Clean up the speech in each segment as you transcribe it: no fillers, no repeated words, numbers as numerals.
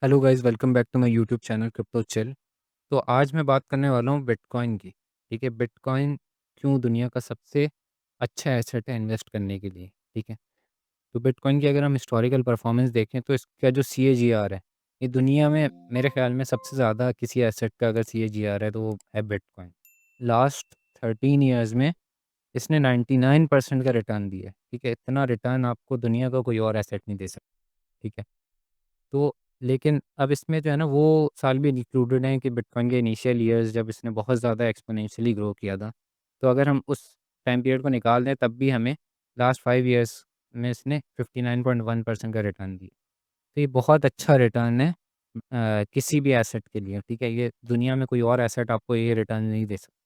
Hello guys, welcome back to my YouTube channel Crypto Chill. तो आज मैं बात करने वाला हूँ बिटकॉइन की। ठीक है, बिटकॉइन क्यों दुनिया का सबसे अच्छा एसेट है इन्वेस्ट करने के लिए। ठीक है, तो बिटकॉइन की अगर हम हिस्टोरिकल परफॉर्मेंस देखें तो इसका जो सी ए जी आर है, ये दुनिया में मेरे ख्याल में सबसे ज़्यादा किसी एसेट का अगर सी ए जी आर है तो वो है बिटकॉइन। लास्ट 13 ईयर्स में इसने 99% का रिटर्न दिया है। ठीक है, इतना रिटर्न आपको दुनिया का कोई और एसेट नहीं दे सकता। ठीक है, तो लेकिन अब इसमें जो है ना वो साल भी इंक्लूडेड हैं कि बिटकॉइन के इनिशियल ईयर्स जब इसने बहुत ज़्यादा एक्सपोनेंशियली ग्रो किया था। तो अगर हम उस टाइम पीरियड को निकाल दें तब भी हमें लास्ट 5 ईयर्स में इसने 59.1% का रिटर्न दिया। तो ये बहुत अच्छा रिटर्न है किसी भी एसेट के लिए। ठीक है, ये दुनिया में कोई और एसेट आपको ये रिटर्न नहीं दे सकता।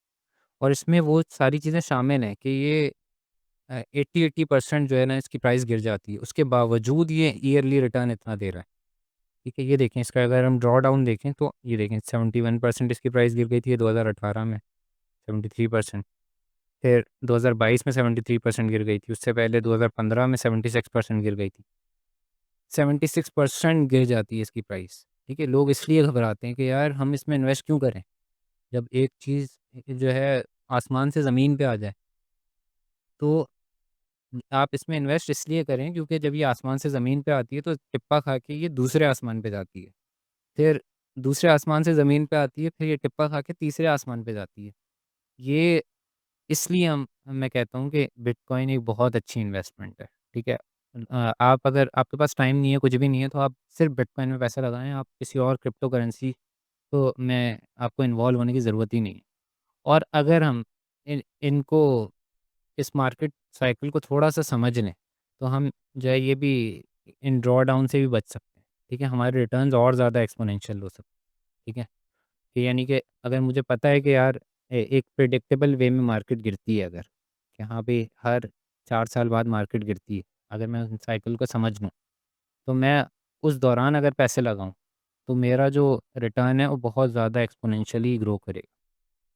और इसमें वो सारी चीज़ें शामिल हैं कि ये 80% जो है ना इसकी प्राइस गिर जाती है, उसके बावजूद ये ईयरली रिटर्न इतना दे रहा है। ठीक है, ये देखें इसका अगर हम ड्रॉ डाउन देखें तो ये देखें 71% इसकी प्राइस गिर गई थी 2018 में, 73%। फिर 2022 में 73% गिर गई थी, उससे पहले 2015 में 76% गिर गई थी। 76% गिर जाती है इसकी प्राइस। ठीक है, लोग इसलिए घबराते हैं कि यार हम इसमें इन्वेस्ट क्यों करें जब एक चीज़ जो है आसमान से ज़मीन पे आ जाए। तो आप इसमें इन्वेस्ट इसलिए करें क्योंकि जब ये आसमान से ज़मीन पे आती है तो टिप्पा खा के ये दूसरे आसमान पे जाती है। फिर दूसरे आसमान से ज़मीन पे आती है, फिर ये टिप्पा खा के तीसरे आसमान पे जाती है। ये इसलिए हम मैं कहता हूँ कि बिटकॉइन एक बहुत अच्छी इन्वेस्टमेंट है। ठीक है? आप अगर आपके पास टाइम नहीं है, कुछ भी नहीं है, तो आप सिर्फ़ बिटकॉइन में पैसा लगाएँ, आप किसी और क्रिप्टो करेंसी तो में आपको इन्वॉल्व होने की ज़रूरत ही नहीं है। और अगर हम इनको इस मार्केट साइकिल को थोड़ा-सा समझ लें, तो हम जो है ये भी इन ड्रॉ डाउन से भी बच सकते हैं। ठीक है? हमारे रिटर्न्स और ज़्यादा एक्स्पोनेंशियल हो सकते हैं। ठीक है? कि यानी कि अगर मुझे पता है कि यार एक प्रेडिक्टेबल वे में मार्केट गिरती है, अगर कि हाँ भाई हर 4 साल बाद मार्केट गिरती है, अगर मैं उस साइकिल को समझ लूँ, तो मैं उस दौरान अगर पैसे लगाऊँ, तो मेरा जो रिटर्न है वो बहुत ज़्यादा एक्स्पोनेंशियली ग्रो करेगा।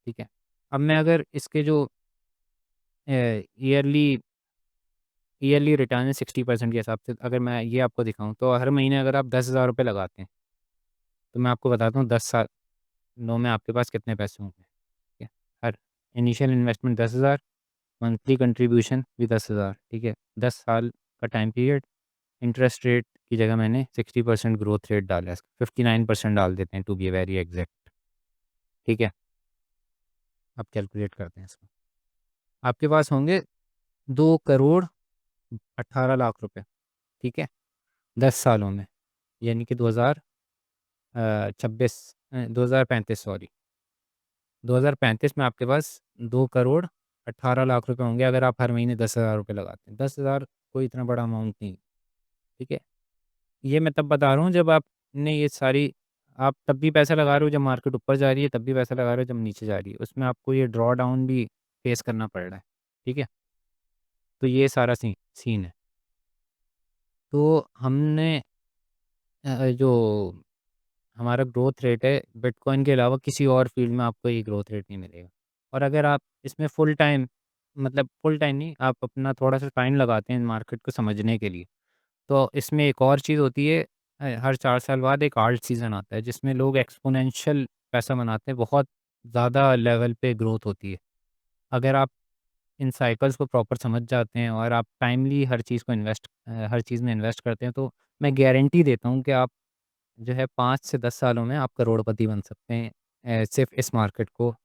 ठीक है? अब मैं अगर इसके जो ईयरली ईयरली रिटर्न है 60% के हिसाब से अगर मैं ये आपको दिखाऊँ, तो हर महीने अगर आप ₹10,000 लगाते हैं, तो मैं आपको बताता हूँ 10 सालों में आपके पास कितने पैसे होंगे। ठीक है? Her initial investment 10,000, monthly contribution भी 10,000। ठीक है? 10 साल का टाइम पीरियड, इंटरेस्ट रेट की जगह मैंने 60% ग्रोथ रेट डाला है, 59% डाल देते हैं टू बी वेरी एग्ज़ैक्ट। ठीक है? अब कैलकुलेट करते हैं इसको। आपके पास होंगे 2 करोड़ 18 लाख रुपए। ठीक है? 10 सालों में, यानी कि 2035 सॉरी, 2035 में आपके पास 2 करोड़ 18 लाख रुपए होंगे अगर आप हर महीने 10,000 रुपए लगाते हैं। 10,000 कोई इतना बड़ा अमाउंट नहीं है। ठीक है? ये मैं तब बता रहा हूँ जब आपने ये सारी आप तब भी पैसा लगा रहे हो जब मार्केट ऊपर जा रही है, तब भी पैसा लगा रहे हो जब नीचे जा रही है। उसमें आपको ये ड्रॉ डाउन भी फेस करना पड़ रहा है। ठीक है? तो ये सारा सीन है। तो हमने जो हमारा ग्रोथ रेट है, बिटकॉइन के अलावा किसी और फ़ील्ड में आपको ये ग्रोथ रेट नहीं मिलेगा। और अगर आप इसमें फुल टाइम मतलब फुल टाइम नहीं, आप अपना थोड़ा-सा टाइम लगाते हैं मार्केट को समझने के लिए, तो इसमें एक और चीज़ होती है। हर 4 साल बाद एक आल्ट सीज़न आता है, जिसमें लोग एक्स्पोनेंशियल पैसा बनाते हैं, बहुत ज़्यादा लेवल पे ग्रोथ होती है। अगर आप इन साइकिल्स को प्रॉपर समझ जाते हैं और आप टाइमली हर चीज़ में इन्वेस्ट करते हैं, तो मैं गारंटी देता हूँ कि आप जो है 5 से 10 सालों में आप करोड़पति बन सकते हैं सिर्फ़ इस मार्केट को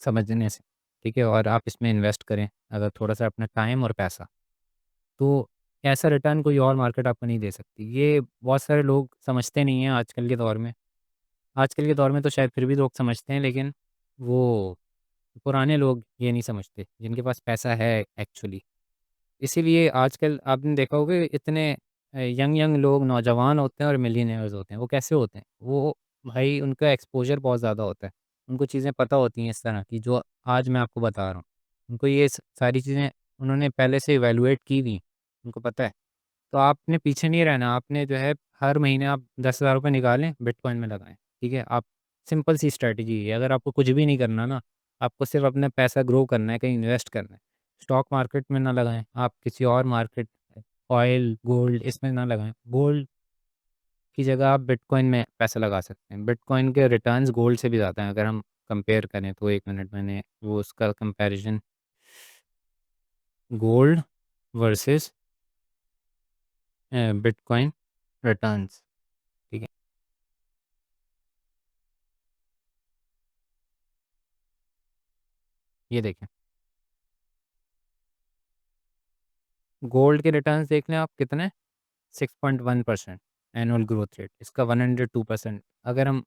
समझने से। ठीक है? और आप इसमें इन्वेस्ट करें अगर थोड़ा-सा अपना टाइम और पैसा, तो ऐसा रिटर्न कोई और मार्केट आपको नहीं दे सकती। ये बहुत सारे लोग समझते नहीं हैं आजकल के दौर में। आजकल के दौर में तो शायद फिर भी लोग समझते हैं, लेकिन वो पुराने लोग ये नहीं समझते, जिनके पास पैसा है एक्चुअली। इसीलिए आजकल आपने देखा होगा कि इतने यंग लोग नौजवान होते हैं और मिलियनेयर्स होते हैं। वो कैसे होते हैं? वो भाई उनका एक्सपोज़र बहुत ज़्यादा होता है। उनको चीज़ें पता होती हैं इस तरह की जो आज मैं आपको बता रहा हूँ। उनको ये सारी चीज़ें उन्होंने पहले से इवैल्यूएट की हुई, उनको पता है। तो आपने पीछे नहीं रहना, आपने जो है हर महीने आप ₹10,000 निकालें, बिटकॉइन में लगाएँ। ठीक है? आप सिंपल सी स्ट्रैटेजी है, अगर आपको कुछ भी नहीं करना ना, आपको सिर्फ़ अपना पैसा ग्रो करना है, कहीं इन्वेस्ट करना है। स्टॉक मार्केट में ना लगाएँ, आप किसी और मार्केट ऑयल, गोल्ड इसमें ना लगाएँ। गोल्ड की जगह आप बिटकॉइन में पैसा लगा सकते हैं। बिटकॉइन के रिटर्न्स गोल्ड से भी ज़्यादा हैं अगर हम कंपेयर करें तो। 1 मिनट मैंने वो उसका comparison gold versus bitcoin returns, ठीक है? ये देखें, गोल्ड के रिटर्न्स देख लें आप कितने, 6.1% एनुअल ग्रोथ रेट, इसका 102%। अगर हम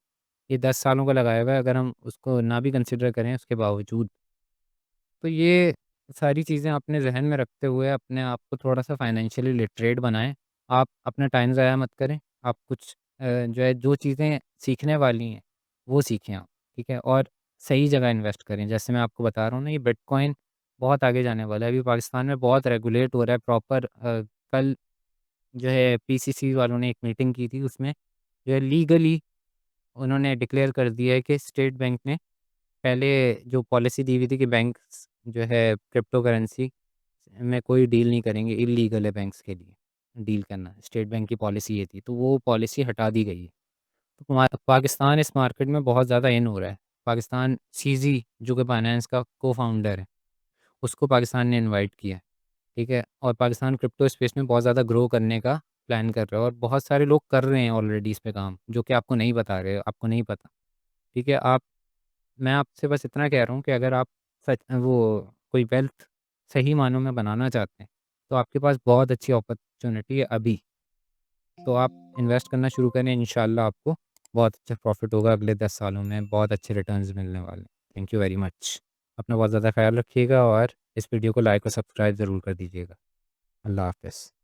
ये 10 सालों का लगाया हुआ है, अगर हम उसको ना भी कंसिडर करें उसके बावजूद, तो ये सारी चीज़ें अपने ज़हन में रखते हुए अपने आप को थोड़ा-सा फाइनेंशियली लिटरेट बनाएँ। आप अपना टाइम ज़ाया मत करें। आप कुछ जो है जो चीज़ें सीखने वाली हैं, वो सीखें आप, ठीक है? और सही जगह इन्वेस्ट करें। जैसे मैं आपको बता रहा हूँ ना, ये बिटकॉइन बहुत आगे जाने वाला है। अभी पाकिस्तान में बहुत रेगुलेट हो रहा है प्रॉपर। कल जो है पीसीसी वालों ने एक मीटिंग की थी, उसमें जो है लीगली उन्होंने डिक्लेयर कर दिया है कि स्टेट बैंक ने पहले जो पॉलिसी दी हुई थी कि बैंक्स जो है क्रिप्टो करेंसी में कोई डील नहीं करेंगे, इल्लीगल है बैंक्स के लिए डील करना। स्टेट बैंक की पॉलिसी ये थी, तो वो पॉलिसी हटा दी गई है। तो पाकिस्तान इस मार्केट में बहुत ज़्यादा इन हो रहा है। पाकिस्तान सीज़ी जो कि फाइनेंस का को-फाउंडर है, उसको पाकिस्तान ने इनवाइट किया है, ठीक है? और पाकिस्तान क्रिप्टो स्पेस में बहुत ज़्यादा ग्रो करने का प्लान कर रहा है और बहुत सारे लोग कर रहे हैं ऑलरेडी इस पे काम, जो कि आपको नहीं बता रहे, आपको नहीं पता, ठीक है? मैं आपसे बस इतना कह रहा हूँ कि अगर आप सच वो कोई वेल्थ सही मायनों में बनाना चाहते हैं, तो आपके पास बहुत अच्छी अपॉर्च्युनिटी है अभी। तो आप इन्वेस्ट करना शुरू करें, इंशाल्लाह आपको बहुत अच्छा प्रॉफ़िट होगा अगले 10 सालों में, बहुत अच्छे रिटर्न्स मिलने वाले हैं। Thank you very much. अपना बहुत ज़्यादा ख़्याल रखिएगा और इस वीडियो को लाइक और सब्सक्राइब ज़रूर कर दीजिएगा। अल्लाह हाफ़िज़।